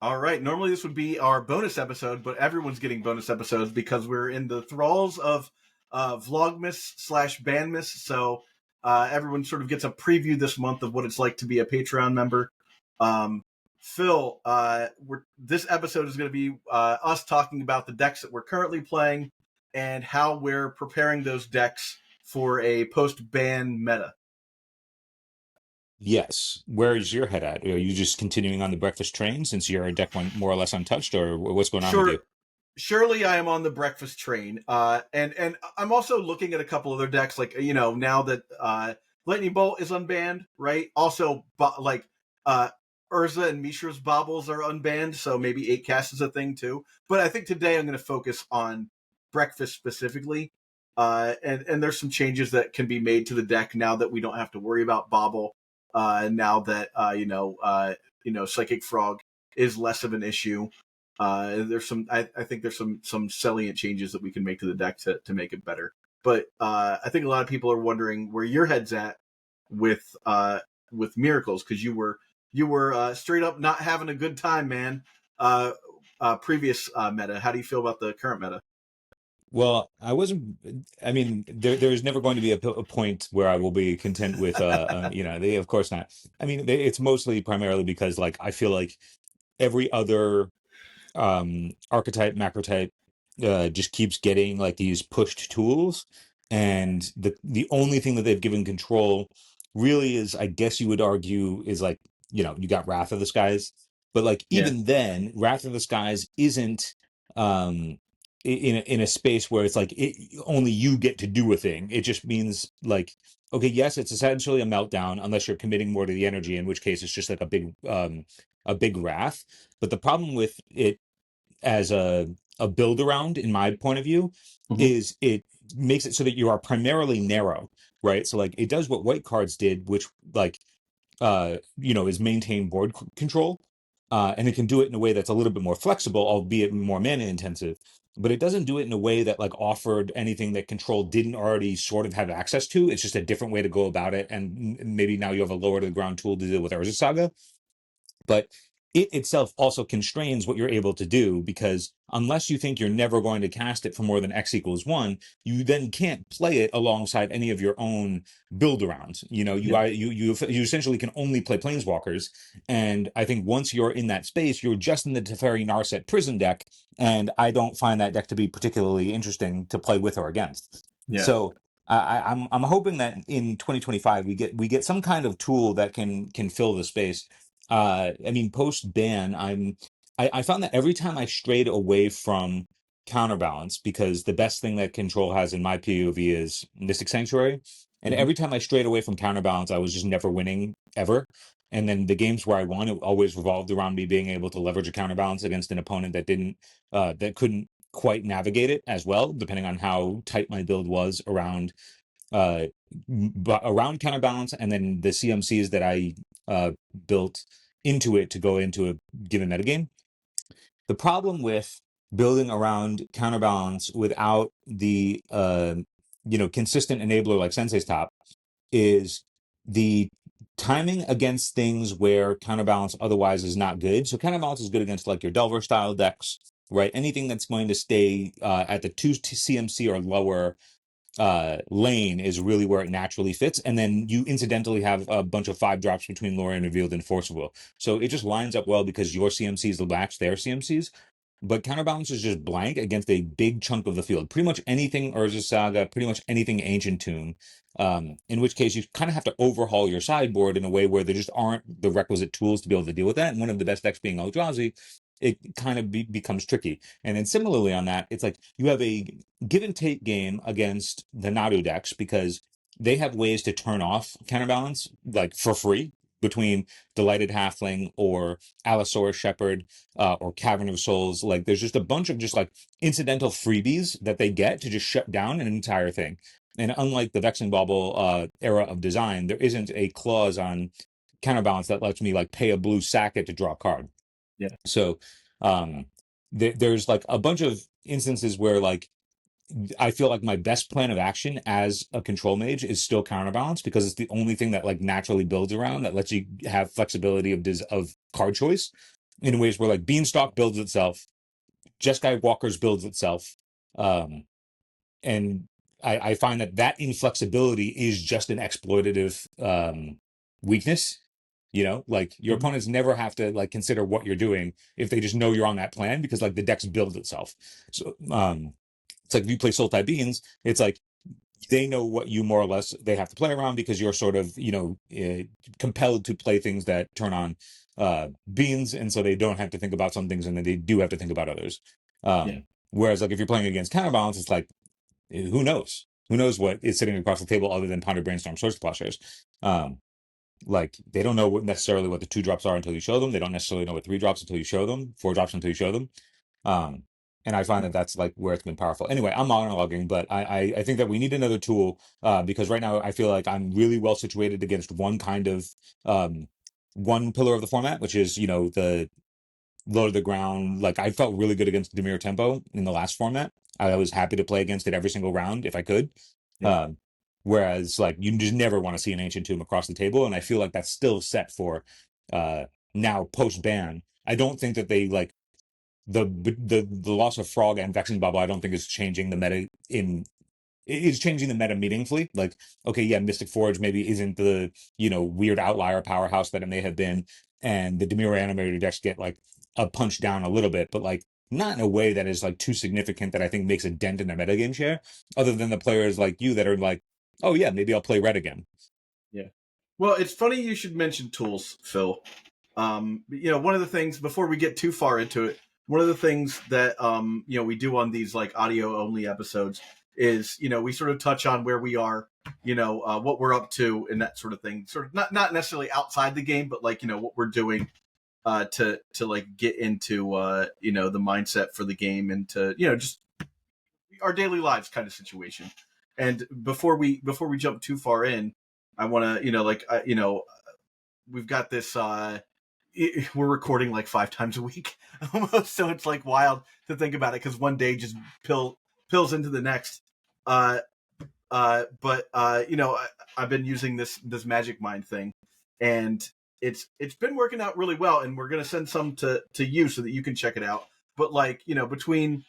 All right. Normally this would be our bonus episode, but everyone's getting bonus episodes because we're in the thralls of Vlogmas / Bandmas. So everyone sort of gets a preview this month of what it's like to be a Patreon member. Phil, this episode is going to be us talking about the decks that we're currently playing and how we're preparing those decks for a post-ban meta. Yes. Where is your head at? Are you just continuing on the breakfast train since your deck went more or less untouched, or what's going on with you? Surely I am on the breakfast train. And I'm also looking at a couple other decks, like, now that Lightning Bolt is unbanned, right? Also, uh, Urza and Mishra's Baubles are unbanned, so maybe 8 cast is a thing too. But I think today I'm going to focus on breakfast specifically. And there's some changes that can be made to the deck now that we don't have to worry about Bauble. Now that Psychic Frog is less of an issue. There's some. I think there's some salient changes that we can make to the deck to make it better. But I think a lot of people are wondering where your head's at with Miracles, because you were straight up not having a good time, man. Previous meta. How do you feel about the current meta? Well, I wasn't. I mean, there's never going to be a point where I will be content with, of course not. I mean, it's mostly primarily because, like, I feel like every other archetype, macrotype, just keeps getting like these pushed tools, and the only thing that they've given control really is, I guess you would argue, is like, you got Wrath of the Skies, but like Yeah, even then, Wrath of the Skies isn't um in a space where it's like only you get to do a thing. It just means like, okay, yes, it's essentially a meltdown unless you're committing more to the energy, in which case it's just like a big wrath. But the problem with it as a build around, in my point of view, mm-hmm. is it makes it so that you are primarily narrow, right? So like it does what white cards did, which like is maintain board control, and it can do it in a way that's a little bit more flexible, albeit more mana intensive. But it doesn't do it in a way that like offered anything that control didn't already sort of have access to. It's just a different way to go about it, and maybe now you have a lower to the ground tool to deal with Urza Saga. But it itself also constrains what you're able to do, because unless you think you're never going to cast it for more than X equals 1, you then can't play it alongside any of your own build arounds. Yep. You essentially can only play Planeswalkers, and I think once you're in that space, you're just in the Teferi Narset prison deck, and I don't find that deck to be particularly interesting to play with or against. Yeah. So I'm hoping that in 2025 we get some kind of tool that can fill the space. I mean, post ban, I found that every time I strayed away from Counterbalance, because the best thing that Control has in my POV is Mystic Sanctuary, and Mm-hmm. every time I strayed away from Counterbalance, I was just never winning ever. And then the games where I won, it always revolved around me being able to leverage a Counterbalance against an opponent that couldn't quite navigate it as well, depending on how tight my build was uh, around Counterbalance, and then the CMCs that I built into it to go into a given metagame. The problem with building around Counterbalance without the consistent enabler like Sensei's Top is the timing against things where Counterbalance otherwise is not good. So Counterbalance is good against like your Delver style decks, right? Anything that's going to stay at the 2 CMC or lower lane is really where it naturally fits. And then you incidentally have a bunch of 5 drops between Lorien Revealed and Force of Will. So it just lines up well because your CMCs will match their CMCs. But Counterbalance is just blank against a big chunk of the field. Pretty much anything Urza Saga, pretty much anything Ancient Tomb. In which case you kind of have to overhaul your sideboard in a way where there just aren't the requisite tools to be able to deal with that. And one of the best decks being Eldrazi, it kind of becomes tricky. And then similarly on that, it's like you have a give and take game against the Nadu decks, because they have ways to turn off Counterbalance like for free between Delighted Halfling or Allosaurus Shepherd or Cavern of Souls. Like there's just a bunch of just like incidental freebies that they get to just shut down an entire thing. And unlike the Vexing Bauble era of design, there isn't a clause on Counterbalance that lets me like pay a blue sacket to draw a card. Yeah. So um, there's like a bunch of instances where like I feel like my best plan of action as a control mage is still Counterbalance, because it's the only thing that like naturally builds around that lets you have flexibility of card choice. in ways where like Beanstalk builds itself, Jeskai Walker's builds itself. And I find that inflexibility is just an exploitative weakness. You know, like your Mhm. opponents never have to like consider what you're doing if they just know you're on that plan because like the deck's builds itself. So it's like if you play Sultai Beans, it's like they know what you more or less they have to play around because you're sort of compelled to play things that turn on beans, and so they don't have to think about some things and then they do have to think about others. Yeah. Whereas like if you're playing against Counterbalance, it's like who knows what is sitting across the table other than Ponder Brainstorm Source Plowshares. Like they don't know necessarily what the 2 drops are until you show them. They don't necessarily know what 3 drops until you show them, 4 drops until you show them. um and I find that that's like where it's been powerful. Anyway, I'm monologuing, but I think that we need another tool, because right now I feel like I'm really well situated against one kind of one pillar of the format, which is the low to the ground. Like I felt really good against Demir Tempo in the last format. I was happy to play against it every single round if I could. Yeah. Um, Whereas like you just never want to see an Ancient Tomb across the table, and I feel like that's still set for now post ban. I don't think that they like the loss of Frog and Vexing Bubble. I don't think is changing the meta in is changing the meta meaningfully. Like, okay, yeah, Mystic Forge maybe isn't the weird outlier powerhouse that it may have been, and the Demir Reanimator decks get like a punch down a little bit, but like not in a way that is like too significant that I think makes a dent in their metagame share. Other than the players like you that are like, oh yeah, maybe I'll play red again. Yeah. Well, it's funny you should mention tools, Phil. One of the things before we get too far into it, one of the things that we do on these like audio only episodes is we sort of touch on where we are, what we're up to and that sort of thing. Sort of not necessarily outside the game, but like what we're doing to like get into the mindset for the game and to just our daily lives kind of situation. And before we jump too far in, I want to we've got this we're recording like 5 times a week almost, so it's like wild to think about it because one day just pills into the next. I've been using this Magic Mind thing, and it's been working out really well, and we're gonna send some to you so that you can check it out. But like between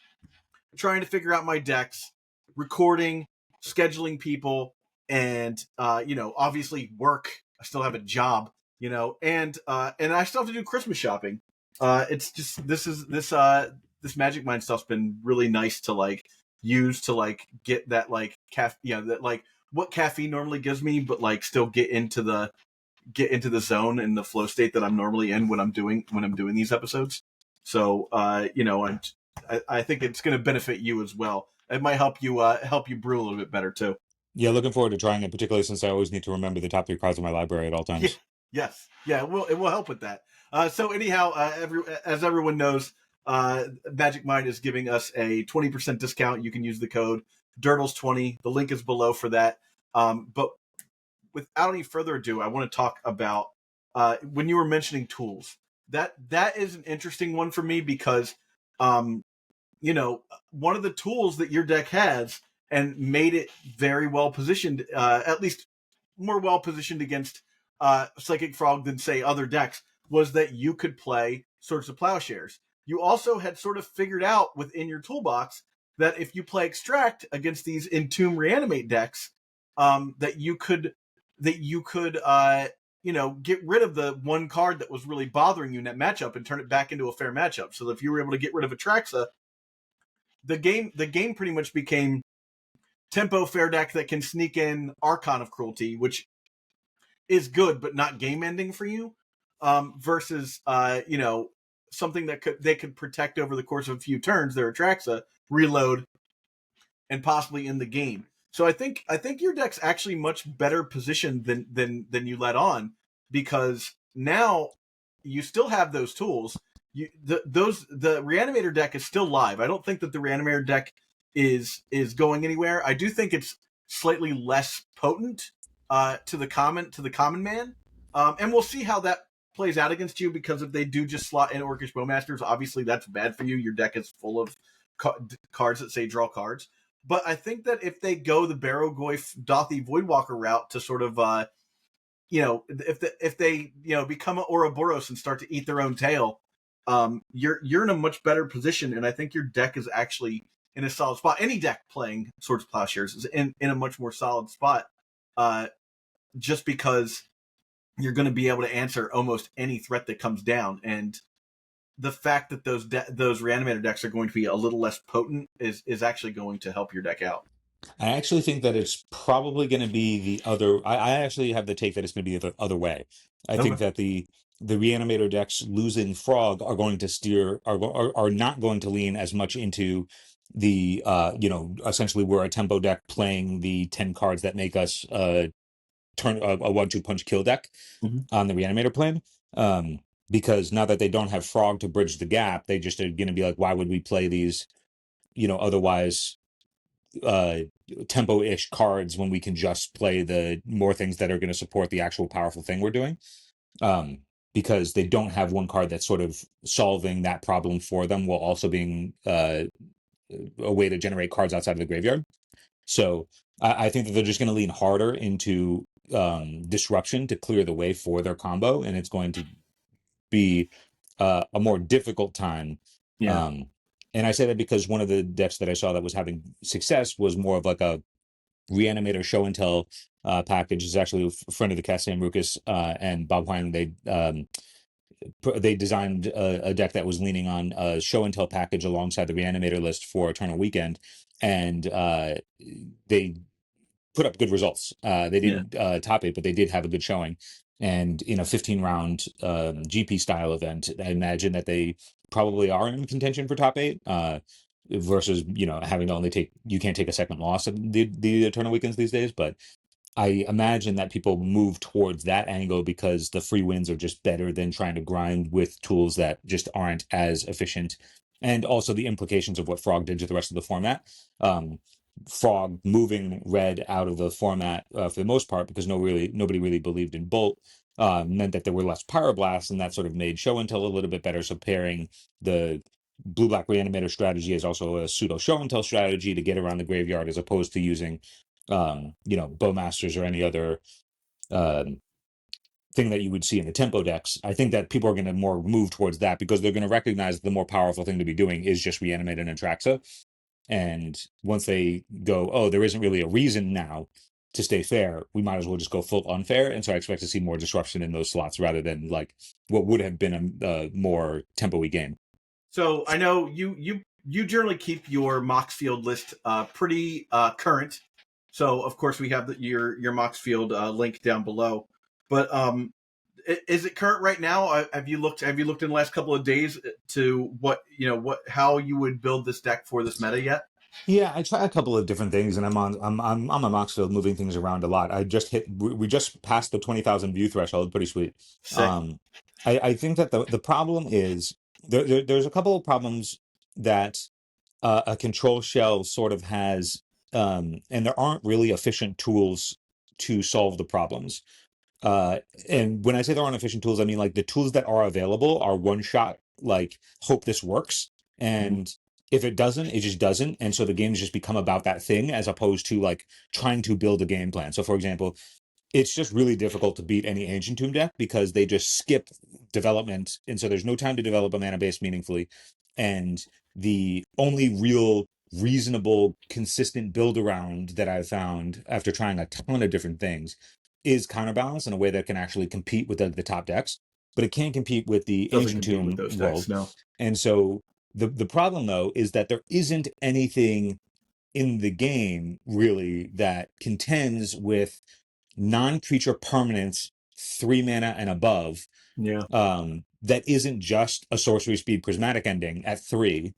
trying to figure out my decks, recording, scheduling people, and obviously work. I still have a job, and I still have to do Christmas shopping. It's just this Magic Mind stuff's been really nice to like use to like get that like that like what caffeine normally gives me, but like still get into the zone and the flow state that I'm normally in when I'm doing these episodes. So I think it's going to benefit you as well. It might help you brew a little bit better too. Yeah, looking forward to trying it, particularly since I always need to remember the top 3 cards of my library at all Yeah. times. Yes. Yeah. It will help with that. So anyhow, as everyone knows, Magic Mind is giving us a 20% discount. You can use the code Dirtles20. The link is below for that. But without any further ado, I want to talk about when you were mentioning tools. That is an interesting one for me because um, one of the tools that your deck has and made it very well positioned, at least more well positioned against Psychic Frog than say other decks, was that you could play Swords of Plowshares. You also had sort of figured out within your toolbox that if you play Extract against these Entomb Reanimate decks, that you could get rid of the one card that was really bothering you in that matchup and turn it back into a fair matchup. So if you were able to get rid of Atraxa, the game pretty much became tempo fair deck that can sneak in Archon of Cruelty, which is good but not game ending for you, versus something that they could protect over the course of a few turns. Their Atraxa, reload, and possibly in the game. So I think your deck's actually much better positioned than you let on, because now you still have those tools. The Reanimator deck is still live. I don't think that the Reanimator deck is going anywhere. I do think it's slightly less potent to the common man, and we'll see how that plays out against you, because if they do just slot in Orcish Bowmasters, obviously that's bad for you. Your deck is full of cards that say draw cards. But I think that if they go the Barrow-Goyf Dothy Voidwalker route to sort of if they become an Ouroboros and start to eat their own tail, you're in a much better position, and I think your deck is actually in a solid spot. Any deck playing Swords of Plowshares is in a much more solid spot, just because you're going to be able to answer almost any threat that comes down, and the fact that those Reanimator decks are going to be a little less potent is actually going to help your deck out. I actually think that it's probably going to be the other. I actually have the take that it's going to be the other way. I think Okay. that the Reanimator decks losing Frog are going to steer are not going to lean as much into the essentially we're a tempo deck playing the 10 cards that make us turn a 1-2 punch kill deck Mhm. on the Reanimator plane. Um, because now that they don't have Frog to bridge the gap, they just are going to be like, why would we play these, otherwise uh tempo-ish cards when we can just play the more things that are going to support the actual powerful thing we're doing, um because they don't have one card that's sort of solving that problem for them while also being a way to generate cards outside of the graveyard. So I think that they're just going to lean harder into disruption to clear the way for their combo, and it's going to be a more difficult time. Yeah. Um, and I say that because one of the decks that I saw that was having success was more of like a Reanimator show and tell package. Is actually a friend of the cast, Sam Rukas and Bob Huang. They designed a deck that was leaning on a show and tell package alongside the Reanimator list for Eternal Weekend, and they put up good results. They Yeah. didn't top it, but they did have a good showing. And in a 15 round GP style event, I imagine that they probably are in contention for top eight. Versus having to only you can't take a second loss at the Eternal Weekends these days, but I imagine that people move towards that angle because the free wins are just better than trying to grind with tools that just aren't as efficient. And also the implications of what Frog did to the rest of the format. Um, Frog moving red out of the format for the most part because nobody really believed in Bolt meant that there were less Pyroblasts, and that sort of made show and tell a little bit better. So pairing the blue black Reanimator strategy is also a pseudo show and tell strategy to get around the graveyard as opposed to using Bowmasters or any other um, thing that you would see in the tempo decks. I think that people are going to more move towards that because they're going to recognize the more powerful thing to be doing is just Reanimate and Atraxa. And once they go, oh, there isn't really a reason now to stay fair, we might as well just go full unfair. And so I expect to see more disruption in those slots rather than like what would have been a more tempo-y game. So I know you generally keep your Mox Field list pretty current. So of course we have your Mox Field link down below. But is it current right now? Have you looked? Have you looked in the last couple of days to how you would build this deck for this meta yet? Yeah, I try a couple of different things, and I'm on Moxfield moving things around a lot. We just passed the 20,000 view threshold, pretty sweet. Sick. Um, I think that the problem is there's a couple of problems that a control shell sort of has, and there aren't really efficient tools to solve the problems. Uh, and when I say there aren't efficient tools, I mean like the tools that are available are one shot, like hope this works. Mhm. And if it doesn't, it just doesn't. And so the games just become about that thing as opposed to like trying to build a game plan. So for example, it's just really difficult to beat any Ancient Tomb deck because they just skip development. And so there's no time to develop a mana base meaningfully. And the only real reasonable, consistent build around that I've found after trying a ton of different things is Counterbalance in a way that can actually compete with the top decks, but it can't compete with the Doesn't Ancient compete with Tomb those decks, world. no. And so the problem though is that there isn't anything in the game really that contends with non-creature permanents 3 mana and above, Yeah. that isn't just a sorcery speed prismatic ending at 3.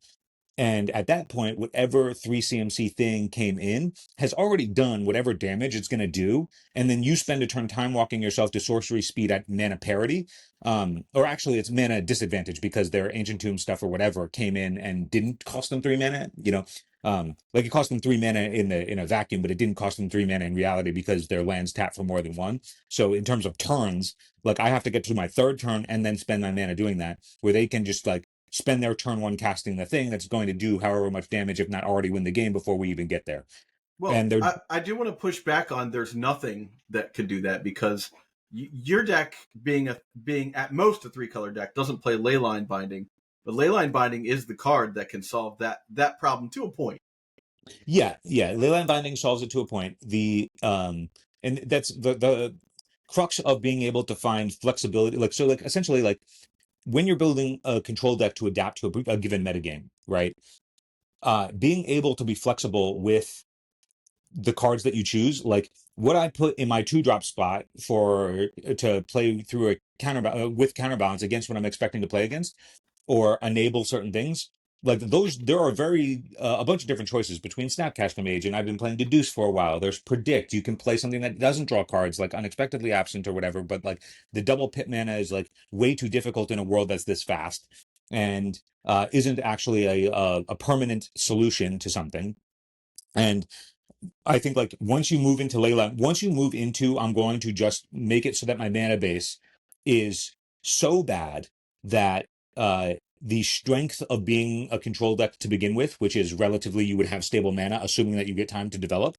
And at that point, whatever 3 CMC thing came in has already done whatever damage it's going to do. And then you spend a turn time walking yourself to sorcery speed at mana parity. Or actually, it's mana disadvantage because their Ancient Tomb stuff or whatever came in and didn't cost them 3 mana. Like it cost them 3 mana in a vacuum, but it didn't cost them 3 mana in reality because their lands tap for more than one. So in terms of turns, like I have to get to my third turn and then spend my mana doing that, where they can just like spend their turn one casting the thing that's going to do however much damage, if not already win the game before we even get there. Well, And they're I do want to push back on there's nothing that could do that because your deck being at most a 3-color deck doesn't play Leyline Binding. But Leyline Binding is the card that can solve that problem to a point. Yeah, yeah. Leyline binding solves it to a point. And that's the crux of being able to find flexibility. Like so, like essentially, like when you're building a control deck to adapt to a given metagame, right? Being able to be flexible with the cards that you choose, like what I put in my 2-drop spot for to play through a with counterbalance against what I'm expecting to play against, or enable certain things. Like those, there are a bunch of different choices between Snapcaster Mage, and I've been playing Deduce for a while. There's Predict. You can play something that doesn't draw cards, like Unexpectedly Absent or whatever, but like the double pit mana is like way too difficult in a world that's this fast, and isn't actually a permanent solution to something. And I think like once you move into Layla, once you move into I'm going to just make it so that my mana base is so bad that the strength of being a control deck to begin with, which is relatively you would have stable mana, assuming that you get time to develop.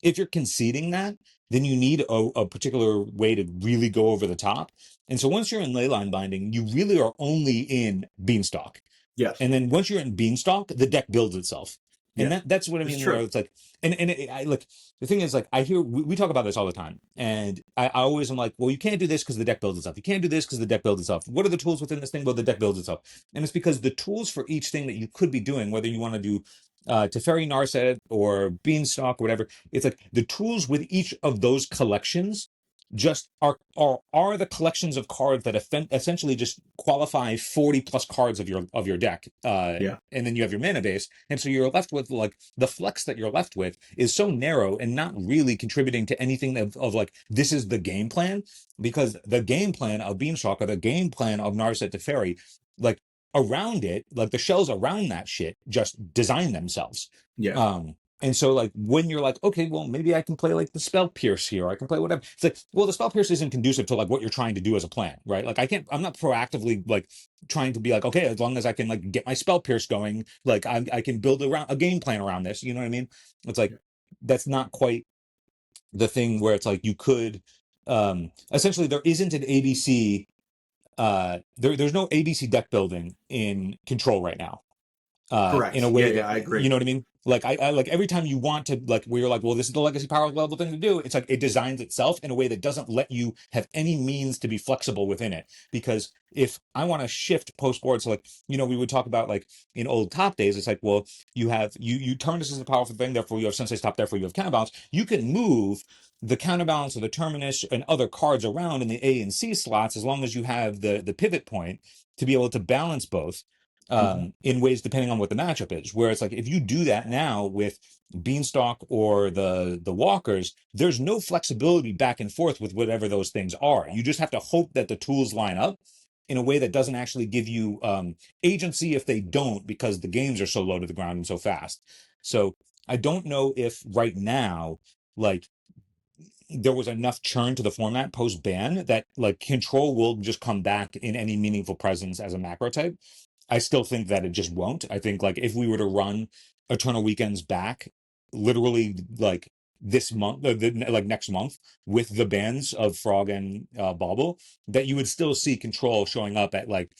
If you're conceding that, then you need a particular way to really go over the top. And so once you're in Leyline Binding, you really are only in Beanstalk. Yes. And then once you're in Beanstalk, the deck builds itself. And Yeah. that's what I It's mean, where true. it's like, I look, the thing is, like, I hear we talk about this all the time. And I always am like, well, you can't do this because the deck builds itself. You can't do this because the deck builds itself. What are the tools within this thing? Well, the deck builds itself. And it's because the tools for each thing that you could be doing, whether you want to do Teferi Narset or Beanstalk or whatever, it's like the tools with each of those collections just are the collections of cards that essentially just qualify 40 plus cards of your deck, Yeah. and then you have your mana base, and so you're left with like the flex that you're left with is so narrow and not really contributing to anything of like this is the game plan, because the game plan of Beanstalk or the game plan of Narset Teferi, like around it, like the shells around that shit just design themselves. Yeah. And so, like, when you're like, okay, well, maybe I can play like the Spell Pierce here, or I can play whatever. It's like, well, the Spell Pierce isn't conducive to like what you're trying to do as a plan, right? Like, I'm not proactively like trying to be like, okay, as long as I can like get my Spell Pierce going, like I can build around a game plan around this. You know what I mean? It's like Yeah. that's not quite the thing where it's like you could, essentially, there isn't an ABC. There's no ABC deck building in Control right now, in a Correct. Yeah. way Yeah. that, I you agree. know what I mean? Like I like every time you want to like where you're like, well, this is the legacy power level thing to do. It's like it designs itself in a way that doesn't let you have any means to be flexible within it. Because if I want to shift post board, so like, you know, we would talk about like in old top days, it's like, well, you turn this as a powerful thing, therefore you have Sensei Stop, therefore you have counterbalance. You can move the counterbalance or the terminus and other cards around in the A and C slots as long as you have the pivot point to be able to balance both, Hmm. in ways depending on what the matchup is. Where it's like if you do that now with Beanstalk or the Walkers, there's no flexibility back and forth with whatever those things are. You just have to hope that the tools line up in a way that doesn't actually give you agency if they don't, because the games are so low to the ground and so fast. So I don't know if right now, like, there was enough churn to the format post ban that like Control will just come back in any meaningful presence as a macro type. I still think that it just won't. I think like if we were to run Eternal Weekends back, literally like this month, like next month, with the bans of Frog and Bauble, that you would still see Control showing up at like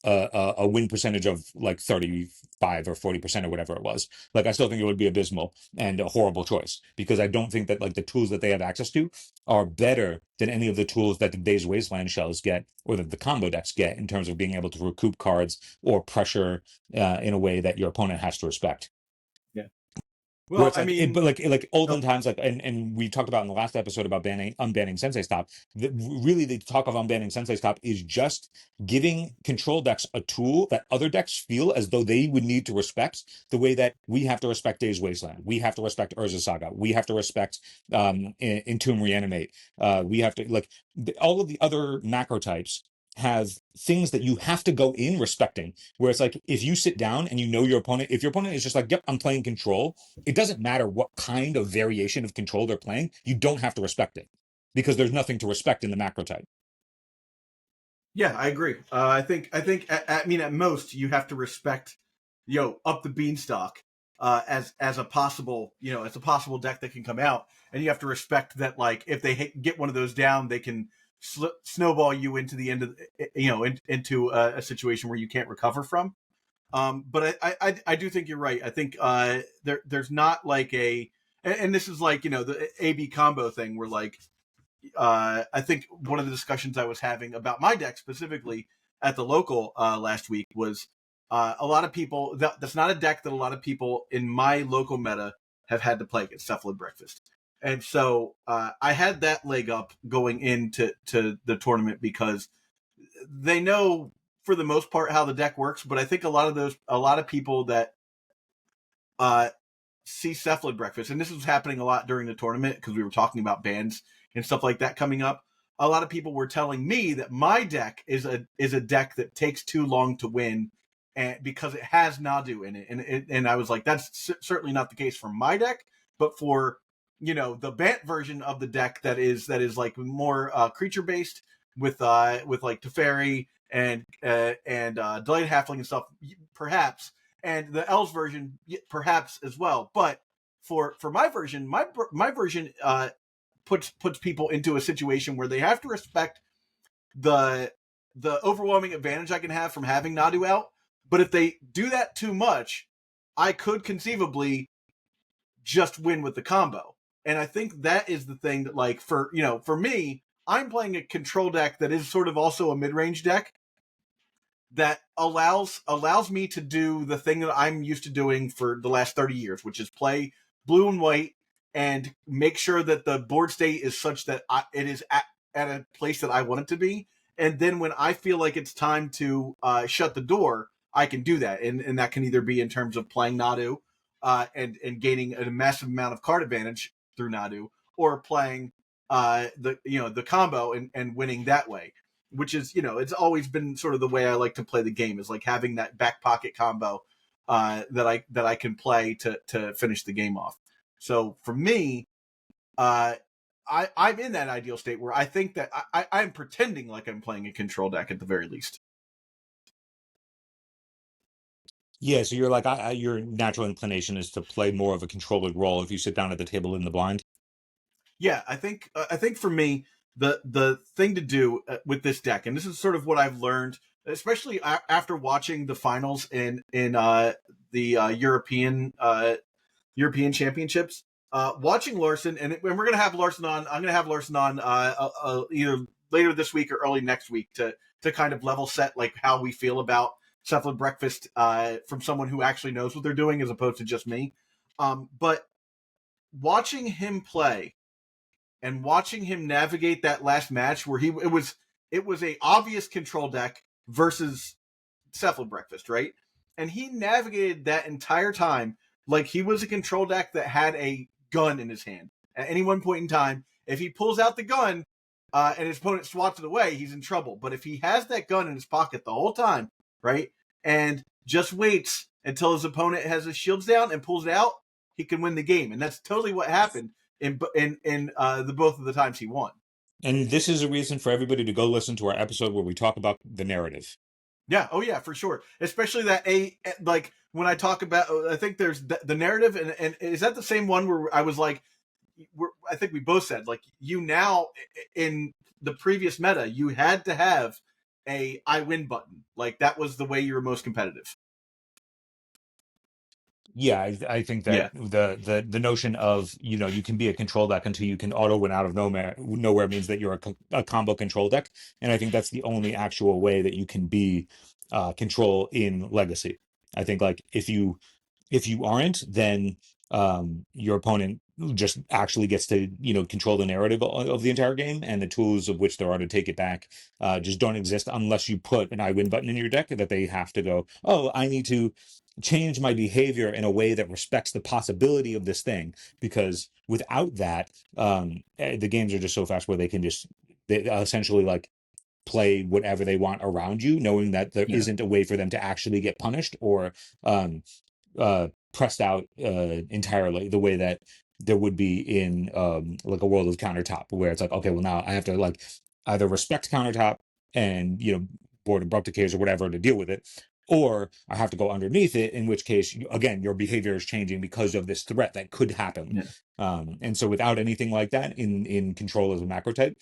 a win percentage of like 35 or 40% or whatever it was. Like, I still think it would be abysmal and a horrible choice, because I don't think that like the tools that they have access to are better than any of the tools that the Days Wasteland shells get or that the combo decks get in terms of being able to recoup cards or pressure in a way that your opponent has to respect. Yeah. Where Well, it's I like, mean, but like olden oh, times, like, and we talked about in the last episode about unbanning Sensei Stop. Really, the talk of unbanning Sensei Stop is just giving control decks a tool that other decks feel as though they would need to respect, the way that we have to respect Days Wasteland, we have to respect Urza Saga, we have to respect Entomb Reanimate, we have to like all of the other macro types have things that you have to go in respecting, where it's like if you sit down and you know your opponent, if your opponent is just like, yep, I'm playing control, it doesn't matter what kind of variation of control they're playing, you don't have to respect it, because there's nothing to respect in the macro type. yeah, I agree. I think. I mean, at most, you have to respect, up the beanstalk, as a possible, as a possible deck that can come out, and you have to respect that, like, if they get one of those down, they can snowball you into the end of into a situation where you can't recover from. But I do think you're right. I think there's not like and this is like the AB combo thing where like I think one of the discussions I was having about my deck specifically at the local last week was a lot of people that's not a deck that a lot of people in my local meta have had to play against Cephalid Breakfast. And so I had that leg up going into the tournament because they know for the most part how the deck works, but I think a lot of people that uh, see Cephalid Breakfast, and this was happening a lot during the tournament because we were talking about bans and stuff like that coming up. A lot of people were telling me that my deck is a deck that takes too long to win, and because it has Nadu in it, and I was like, that's certainly not the case for my deck, but for the Bant version of the deck that is like more creature based with like Teferi and Delayed Halfling and stuff, perhaps, and the Elves version perhaps as well. But for my version, my version puts people into a situation where they have to respect the overwhelming advantage I can have from having Nadu out. But if they do that too much, I could conceivably just win with the combo. And I think that is the thing that, like, for me, I'm playing a control deck that is sort of also a mid-range deck that allows me to do the thing that I'm used to doing for the last 30 years, which is play blue and white and make sure that the board state is such that it is at a place that I want it to be. And then when I feel like it's time to shut the door, I can do that. And that can either be in terms of playing Nadu and gaining a massive amount of card advantage through Nadu, or playing the combo and winning that way, which is it's always been sort of the way I like to play the game, is like having that back pocket combo that I can play to finish the game off. So for me, I'm in that ideal state where I think that I'm pretending like I'm playing a control deck at the very least. Yeah, so you're like, your natural inclination is to play more of a controller role if you sit down at the table in the blind. Yeah, I think for me the thing to do with this deck, and this is sort of what I've learned, especially after watching the finals in the European Championships. Watching Larson, and we're gonna have Larson on. I'm gonna have Larson on either later this week or early next week to kind of level set like how we feel about Cephalid Breakfast from someone who actually knows what they're doing as opposed to just me. But watching him play and watching him navigate that last match where it was a obvious control deck versus Cephalid Breakfast, right? And he navigated that entire time like he was a control deck that had a gun in his hand. At any one point in time, if he pulls out the gun and his opponent swats it away, he's in trouble. But if he has that gun in his pocket the whole time, right, and just waits until his opponent has his shields down and pulls it out, he can win the game. And that's totally what happened in the both of the times he won. And this is a reason for everybody to go listen to our episode where we talk about the narrative. Yeah. Oh, yeah, for sure. Especially that like when I talk about, I think there's the narrative, and is that the same one where I was like, I think we both said like you now in the previous meta you had to have a I win button, like that was the way you were most competitive. Yeah, I think that Yeah. the notion of you can be a control deck until you can auto win out of nowhere means that you're a combo control deck, and I think that's the only actual way that you can be control in Legacy. I think like if you aren't, then your opponent just actually gets to control the narrative of the entire game, and the tools of which there are to take it back just don't exist unless you put an I win button in your deck that they have to go, oh, I need to change my behavior in a way that respects the possibility of this thing, because without that the games are just so fast where they essentially like play whatever they want around you, knowing that there Yeah. isn't a way for them to actually get punished or pressed out entirely the way that there would be in like a world of countertop, where it's like, okay, well, now I have to like either respect countertop and board abrupt decays or whatever to deal with it, or I have to go underneath it, in which case again your behavior is changing because of this threat that could happen. Yeah. And so without anything like that in control as a macro type,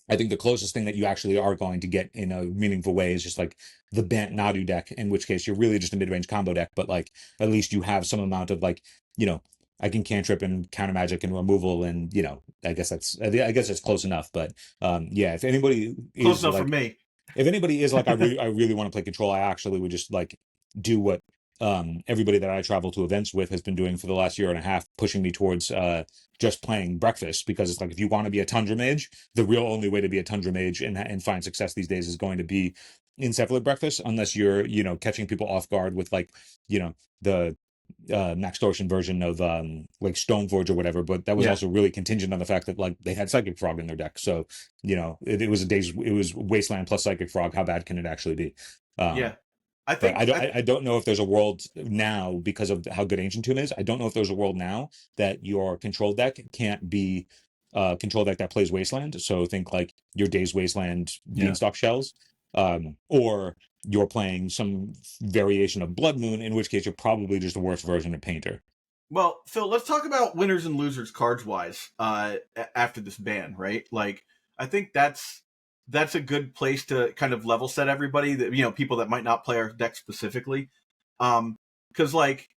I think the closest thing that you actually are going to get in a meaningful way is just like the Bant Nadu deck, in which case you're really just a mid-range combo deck, but like at least you have some amount of like, you know, I can cantrip and counter magic and removal, and I guess it's close enough. But yeah, if anybody Close is enough for like, me. I really want to play control, I actually would just like do what everybody that I travel to events with has been doing for the last year and a half, pushing me towards just playing breakfast, because it's like if you want to be a tundra mage, the real only way to be a tundra mage and find success these days is going to be encephalid breakfast, unless you're catching people off guard with like the Max Torsion version of like Stoneforge or whatever, but that was Yeah, also really contingent on the fact that like they had Psychic Frog in their deck. So it was Wasteland plus Psychic Frog. How bad can it actually be? yeah. Um, I but think I I don't know if there's a world now, because of how good Ancient Tomb is. I don't know if there's a world now that your control deck can't be control deck that plays Wasteland. So think like your Days Wasteland yeah. Beanstalk Shells, or you're playing some variation of Blood Moon, in which case you're probably just a worse version of Painter. Well, Phil, let's talk about winners and losers cards wise. After this ban, right? Like, I think that's a good place to kind of level set everybody. That people that might not play our deck specifically. Because like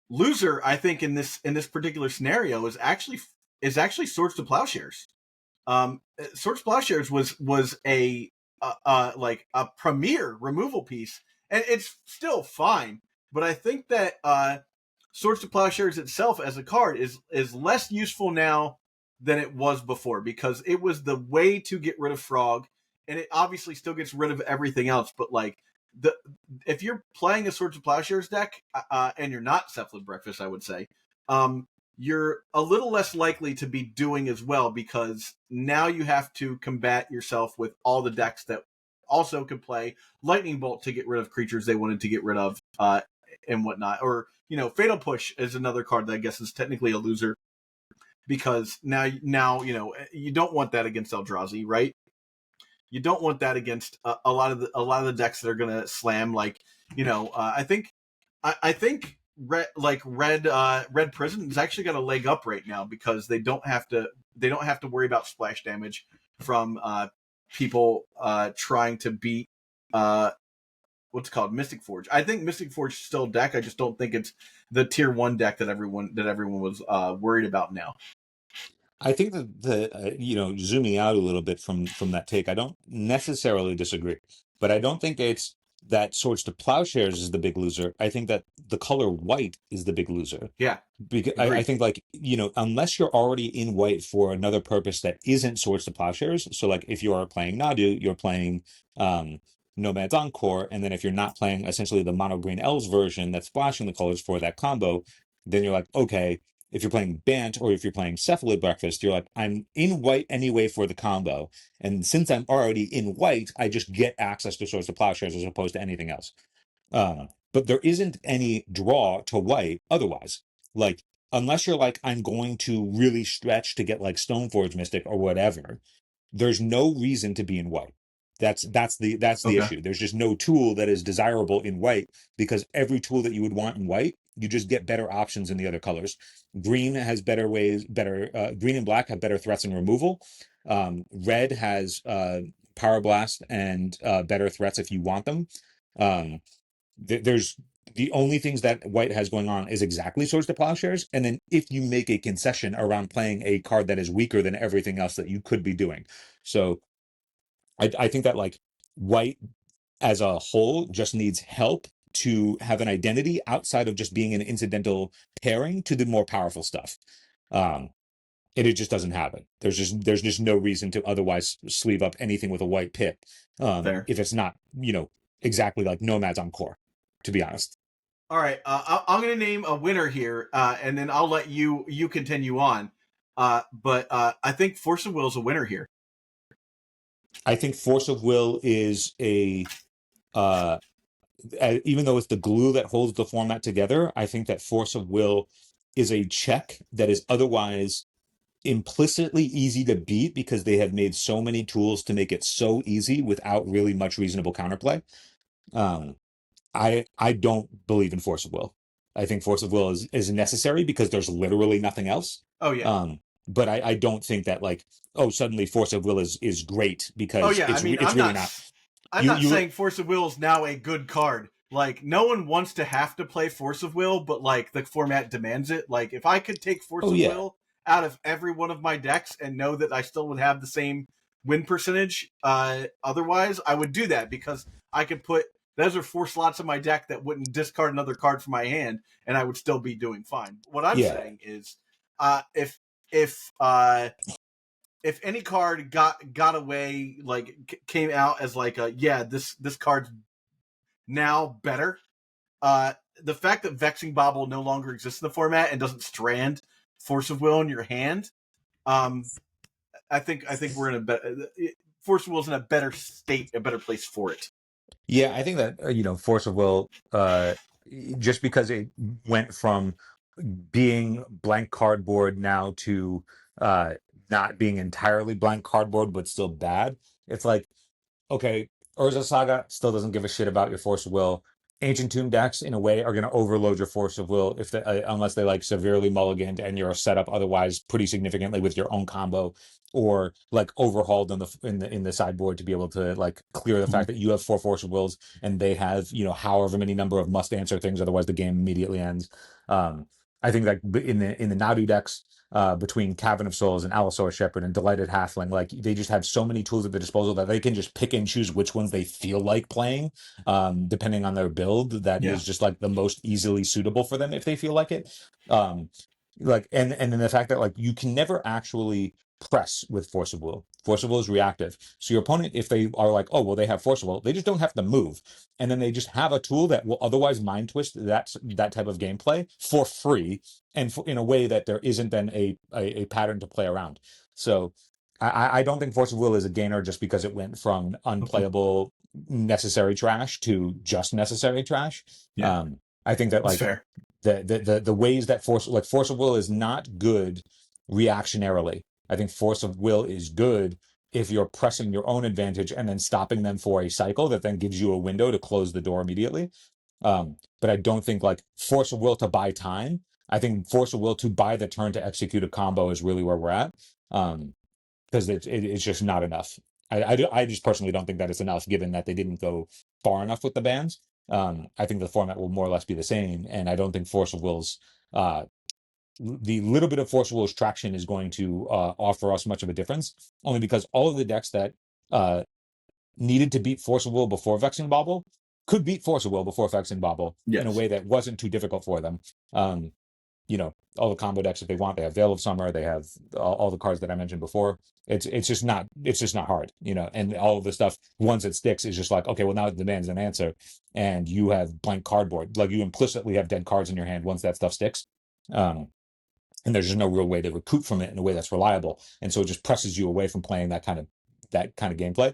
loser, I think in this particular scenario is actually Swords to Plowshares. Swords to Plowshares was like a premier removal piece, and it's still fine. But I think that Swords to Plowshares itself as a card is less useful now than it was before, because it was the way to get rid of Frog, and it obviously still gets rid of everything else. But like the if you're playing a Swords to Plowshares deck, and you're not Cephalid Breakfast, I would say, you're a little less likely to be doing as well, because now you have to combat yourself with all the decks that also could play Lightning Bolt to get rid of creatures they wanted to get rid of, and whatnot. Or Fatal Push is another card that I guess is technically a loser, because now you don't want that against Eldrazi, right? You don't want that against a lot of the decks that are gonna slam. Like I think red prison has actually got a leg up right now, because they don't have to worry about splash damage from people trying to beat what's called Mystic Forge. I think Mystic Forge is still a deck. I just don't think it's the tier 1 deck that everyone was worried about now. I think that zooming out a little bit from that take, I don't necessarily disagree, but I don't think it's that Swords to Plowshares is the big loser. I think that the color white is the big loser, Yeah, because I agreed. think like unless you're already in white for another purpose that isn't Swords to Plowshares. So like if you are playing Nadu, you're playing um Nomad's Encore, and then if you're not playing essentially the mono green elves version that's splashing the colors for that combo, then you're like, okay. If you're playing Bant or if you're playing Cephalid Breakfast, you're like, I'm in white anyway for the combo, and since I'm already in white, I just get access to Swords to Plowshares as opposed to anything else. But there isn't any draw to white otherwise. Like, unless you're like, I'm going to really stretch to get like Stoneforge Mystic or whatever, there's no reason to be in white. That's the Okay. issue. There's just no tool that is desirable in white, because every tool that you would want in white, you just get better options in the other colors. Green has green and black have better threats and removal. Red has Power Blast and better threats if you want them. Um, there's the only things that white has going on is exactly Swords to Plowshares, and then if you make a concession around playing a card that is weaker than everything else that you could be doing. So I think that like white as a whole just needs help to have an identity outside of just being an incidental pairing to the more powerful stuff. Um, and it just doesn't happen. There's just no reason to otherwise sleeve up anything with a white pip, Fair. if it's not exactly like Nomads on core, to be honest. All right. I'm going to name a winner here, and then I'll let you continue on. But I think Force of Will is a winner here. I think Force of Will is uh, even though it's the glue that holds the format together, I think that Force of Will is a check that is otherwise implicitly easy to beat, because they have made so many tools to make it so easy without really much reasonable counterplay. Um, I don't believe in Force of Will. I think Force of Will is necessary because there's literally nothing else. Oh yeah. Um, but I don't think that like, oh, suddenly Force of Will is great Oh because yeah, I mean, it's really not. I'm not You saying Force of Will is now a good card. Like, no one wants to have to play Force of Will, but like the format demands it. Like, if I could take Force Oh of yeah. Will out of every one of my decks and know that I still would have the same win percentage, otherwise, I would do that because I could put those are 4 slots in my deck that wouldn't discard another card from my hand, and I would still be doing fine. What I'm Yeah. saying is, if if uh, if any card got away, like came out as like a yeah, this card's now better. uh the fact that Vexing Bobble no longer exists in the format and doesn't strand Force of Will in your hand, um I think we're in a better, Force of Will's in a better state, a better place for it. Yeah, I think that Force of Will, just because it went from being blank cardboard now to uh, not being entirely blank cardboard, but still bad. It's like, okay, Urza Saga still doesn't give a shit about your Force of Will. Ancient Tomb decks, in a way, are going to overload your Force of Will if they, unless they like severely mulliganed and you're set up otherwise pretty significantly with your own combo, or like overhauled in the sideboard to be able to like clear the fact that you have 4 Force of Wills and they have however many number of must answer things, otherwise the game immediately ends. I think that in the Nadu decks, between Cavern of Souls and Allosaur Shepherd and Delighted Halfling. Like they just have so many tools at their disposal that they can just pick and choose which ones they feel like playing, depending on their build. That Yeah. is just like the most easily suitable for them if they feel like it. Um, like and then the fact that like you can never actually press with Force of Will. Force of Will is reactive. So your opponent, if they are like, oh well, they have Force of Will, they just don't have to move, and then they just have a tool that will otherwise mind twist that type of gameplay for free and in a way that there isn't then a pattern to play around. So I don't think Force of Will is a gainer just because it went from unplayable necessary trash to just necessary trash. Yeah, I think that that's like fair. the ways that Force of Will is not good reactionarily. I think Force of Will is good if you're pressing your own advantage and then stopping them for a cycle that then gives you a window to close the door immediately. But I don't think like Force of Will to buy time. I think Force of Will to buy the turn to execute a combo is really where we're at. Because it's just not enough. I just personally don't think that it's enough, given that they didn't go far enough with the bans. I think the format will more or less be the same, and I don't think Force of Will's the little bit of Force of Will's traction is going to offer us much of a difference, only because all of the decks that uh, needed to beat Force of Will before Vexing Bobble could beat Force of Will before Vexing Bobble in a Yes. way that wasn't too difficult for them. All the combo decks if they want, they have Veil of Summer, they have all the cards that I mentioned before. It's just not hard, and all of the stuff once it sticks is just like, okay, well now it demands an answer, and you have blank cardboard, like you implicitly have dead cards in your hand once that stuff sticks. Um, and there's just no real way to recoup from it in a way that's reliable, and so it just presses you away from playing that kind of gameplay.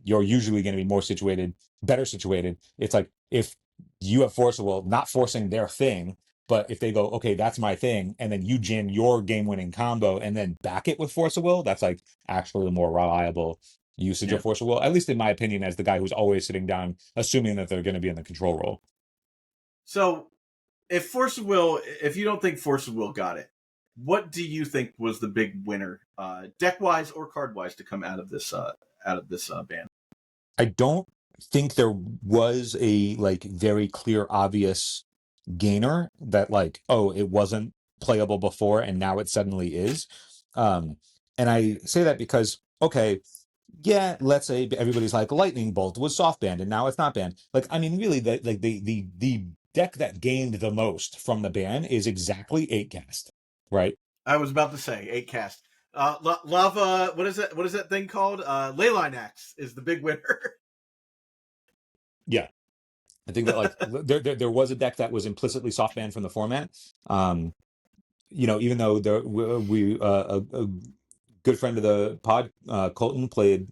You're usually going to be better situated. It's like if you have Force of Will not forcing their thing, but if they go, okay, that's my thing, and then you jam your game-winning combo and then back it with Force of Will, that's like actually the more reliable usage Yeah. of Force of Will, at least in my opinion, as the guy who's always sitting down, assuming that they're going to be in the control role. So if you don't think Force of Will got it, what do you think was the big winner, deck wise or card wise, to come out of this ban? I don't think there was a like very clear, obvious gainer that like, oh, it wasn't playable before and now it suddenly is. Um, and I say that because, okay, yeah, let's say everybody's like Lightning Bolt was soft banned and now it's not banned. Like, I mean, really, the deck that gained the most from the ban is exactly 8 cast, right? I was about to say 8 cast. Lava. What is it? What is that thing called? Leyline Axe is the big winner. Yeah. I think that like there was a deck that was implicitly soft banned from the format. Um, even though a good friend of the pod, Colton, played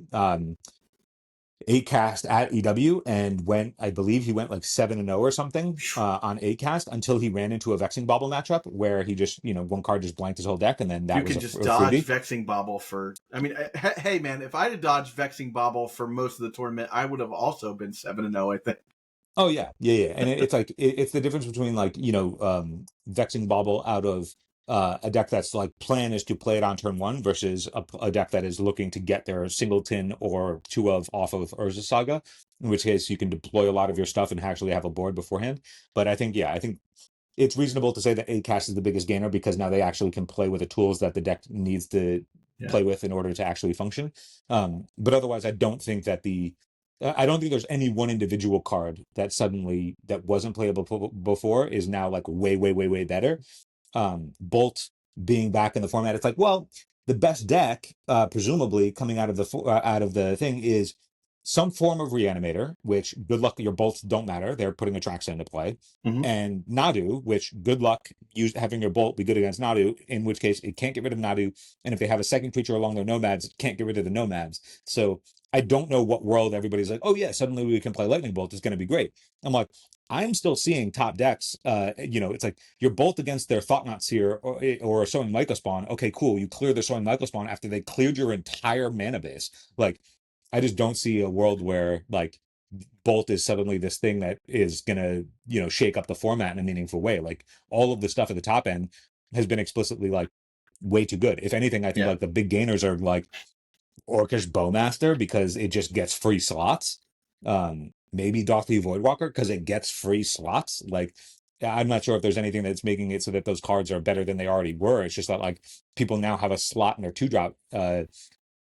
8 cast at EW and I believe he went like 7-0 or something on 8 cast until he ran into a Vexing Bobble matchup where he just, one card just blanked his whole deck and then You that was can a just dodge freebie. Vexing Bobble for. I mean, hey man, if I had dodged Vexing Bobble for most of the tournament, I would have also been 7-0. I think. Oh yeah, yeah, yeah, and it's like it's the difference between like vexing bobble out of a deck that's like plan is to play it on turn one versus a deck that is looking to get their singleton or two of off of Urza Saga, in which case you can deploy a lot of your stuff and actually have a board beforehand. But I think, yeah, I think it's reasonable to say that Acast is the biggest gainer because now they actually can play with the tools that the deck needs to Yeah. play with in order to actually function. But otherwise, I don't think there's any one individual card that suddenly that wasn't playable before is now like way, way, way, way better. Bolt being back in the format, it's like, well, the best deck, presumably coming out of the thing, is some form of Reanimator, which good luck, your bolts don't matter. They're putting Atraxa into play. Mhm. And Nadu, which good luck having your bolt be good against Nadu, in which case it can't get rid of Nadu. And if they have a second creature along their nomads, it can't get rid of the nomads. So I don't know what world everybody's like, oh yeah, suddenly we can play Lightning Bolt. It's going to be great. I'm like, I'm still seeing top decks. It's like your bolt against their Thought-Knot Seer or Sowing Mycospawn. Okay, cool. You clear the Sowing Mycospawn after they cleared your entire mana base. Like, I just don't see a world where like Bolt is suddenly this thing that is gonna, shake up the format in a meaningful way. Like all of the stuff at the top end has been explicitly like way too good. If anything, I think Yeah. like the big gainers are like Orcish Bowmaster because it just gets free slots. Maybe Daughty Voidwalker because it gets free slots. Like I'm not sure if there's anything that's making it so that those cards are better than they already were. It's just that like people now have a slot in their 2-drop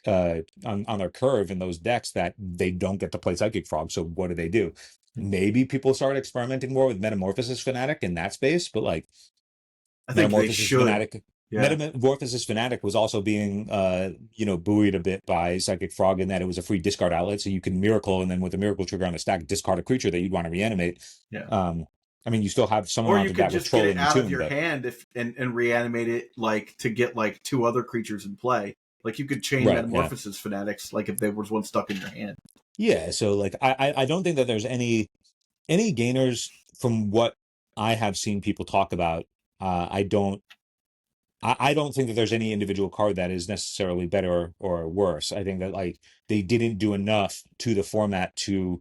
on their curve in those decks that they don't get to play Psychic Frog. So what do? Maybe people start experimenting more with Metamorphosis Fanatic in that space, but like I think they Metamorphosis should. Fanatic. Yeah. Metamorphosis Fanatic was also being, buoyed a bit by Psychic Frog in that it was a free discard outlet, so you can Miracle, and then with a Miracle trigger on the stack, discard a creature that you'd want to reanimate. Yeah. I mean, you still have some Or amount you of could that with just get Troll it and out of Tomb, your but hand and reanimate it like to get like two other creatures in play. Like you could chain right, yeah. Metamorphosis Fanatics like if there was one stuck in your hand. Yeah, so like I don't think that there's any gainers from what I have seen people talk about. I don't think that there's any individual card that is necessarily better or worse. I think that like they didn't do enough to the format to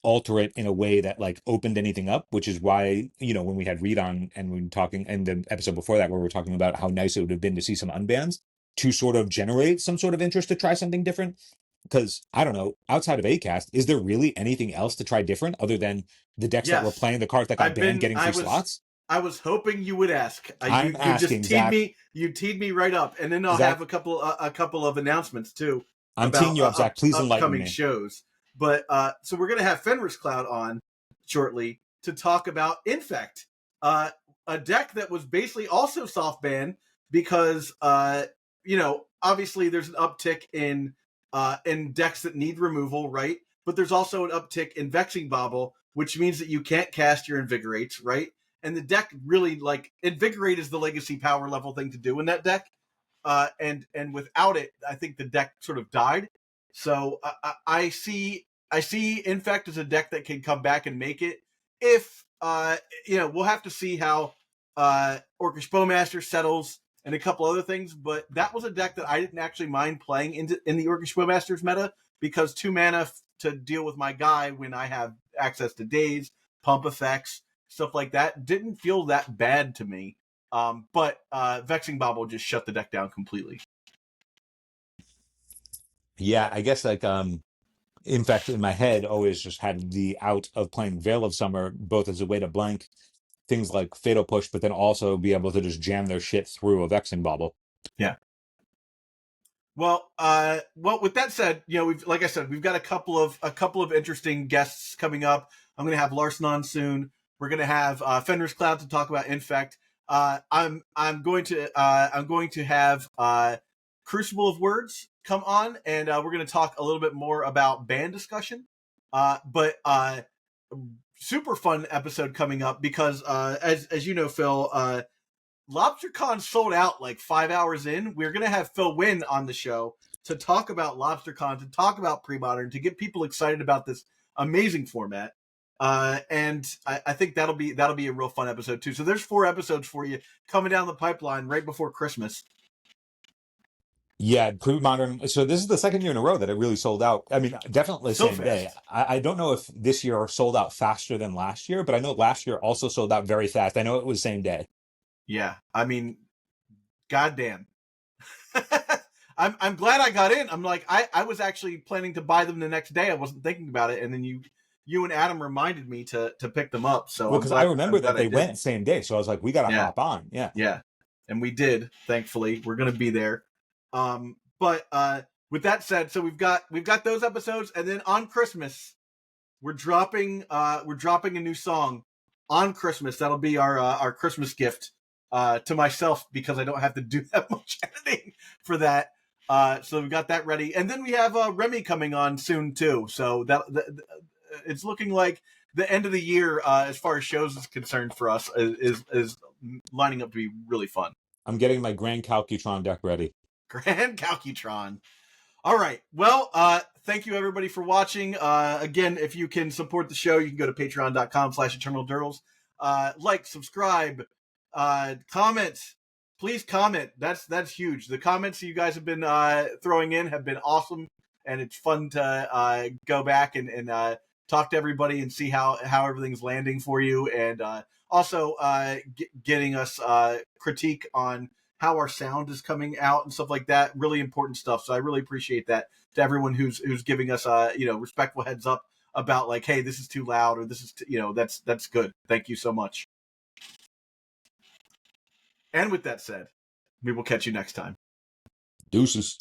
alter it in a way that like opened anything up, which is why, when we had Reed on and we were talking and the episode before that where we were talking about how nice it would have been to see some unbans to sort of generate some sort of interest to try something different. Because I don't know, outside of Acast, is there really anything else to try different other than the decks that were Yes. playing the cards that got banned getting I free was slots? I was hoping you would ask. I'm You just asking, Zach. teed me right up, and then I'll Zach, have a couple of announcements too I'm teeing about you up, Zach. Please enlighten upcoming me. shows. But so we're gonna have Fenris Cloud on shortly to talk about Infect, a deck that was basically also soft banned because obviously there's an uptick in decks that need removal, right? But there's also an uptick in Vexing Bobble, which means that you can't cast your Invigorates, right? And the deck really like Invigorate is the legacy power level thing to do in that deck, and without it, I think the deck sort of died. So I see Infect as a deck that can come back and make it. If we'll have to see how Orcish Bowmaster settles and a couple other things, but that was a deck that I didn't actually mind playing in the Orcish Bowmaster's meta because 2 mana to deal with my guy when I have access to Daze, pump effects, stuff like that didn't feel that bad to me. But Vexing Bobble just shut the deck down completely. Yeah, I guess like in fact in my head always just had the out of playing Veil of Summer both as a way to blank things like Fatal Push, but then also be able to just jam their shit through a Vexing Bobble. Yeah. Well, with that said, like I said, we've got a couple of interesting guests coming up. I'm going to have Larson on soon. We're going to have Fenris Cloud to talk about Infect. I'm going to have Crucible of Words come on, and we're going to talk a little bit more about ban discussion. But super fun episode coming up because as you know, Phil, LobsterCon sold out like 5 hours in. We're going to have Phil Wynn on the show to talk about LobsterCon, to talk about pre-modern, to get people excited about this amazing format. And I think that'll be a real fun episode too. So there's 4 episodes for you coming down the pipeline right before Christmas. Yeah, pre-modern. So this is the second year in a row that it really sold out. I mean, definitely the So same day. fast. I don't know if this year sold out faster than last year, but I know last year also sold out very fast. I know it was same day. Yeah. I mean, goddamn. I'm glad I got in. I'm like, I was actually planning to buy them the next day. I wasn't thinking about it, and then you and Adam reminded me to pick them up. So Well, I'm because I glad. remember I'm glad that I they did. went same day, so I was like, we got to Yeah. hop on. Yeah. Yeah, and we did. Thankfully, we're gonna be there. But with that said, so we've got those episodes, and then on Christmas, we're dropping a new song on Christmas. That'll be our Christmas gift to myself, because I don't have to do that much editing for that. So we've got that ready, and then we have Remy coming on soon too. So that it's looking like the end of the year, as far as shows is concerned, for us is lining up to be really fun. I'm getting my Grand Calcutron deck ready. Grand Calcutron. All right. Well, thank you everybody for watching. Again, if you can support the show, you can go to patreon.com/eternaldurls. Like, subscribe, comment. Please comment. That's huge. The comments you guys have been throwing in have been awesome, and it's fun to go back and talk to everybody and see how everything's landing for you, and also getting us critique on how our sound is coming out and stuff like that. Really important stuff. So I really appreciate that, to everyone who's giving us respectful heads up about, like, hey, this is too loud, or this is that's good. Thank you so much. And with that said, we will catch you next time. Deuces.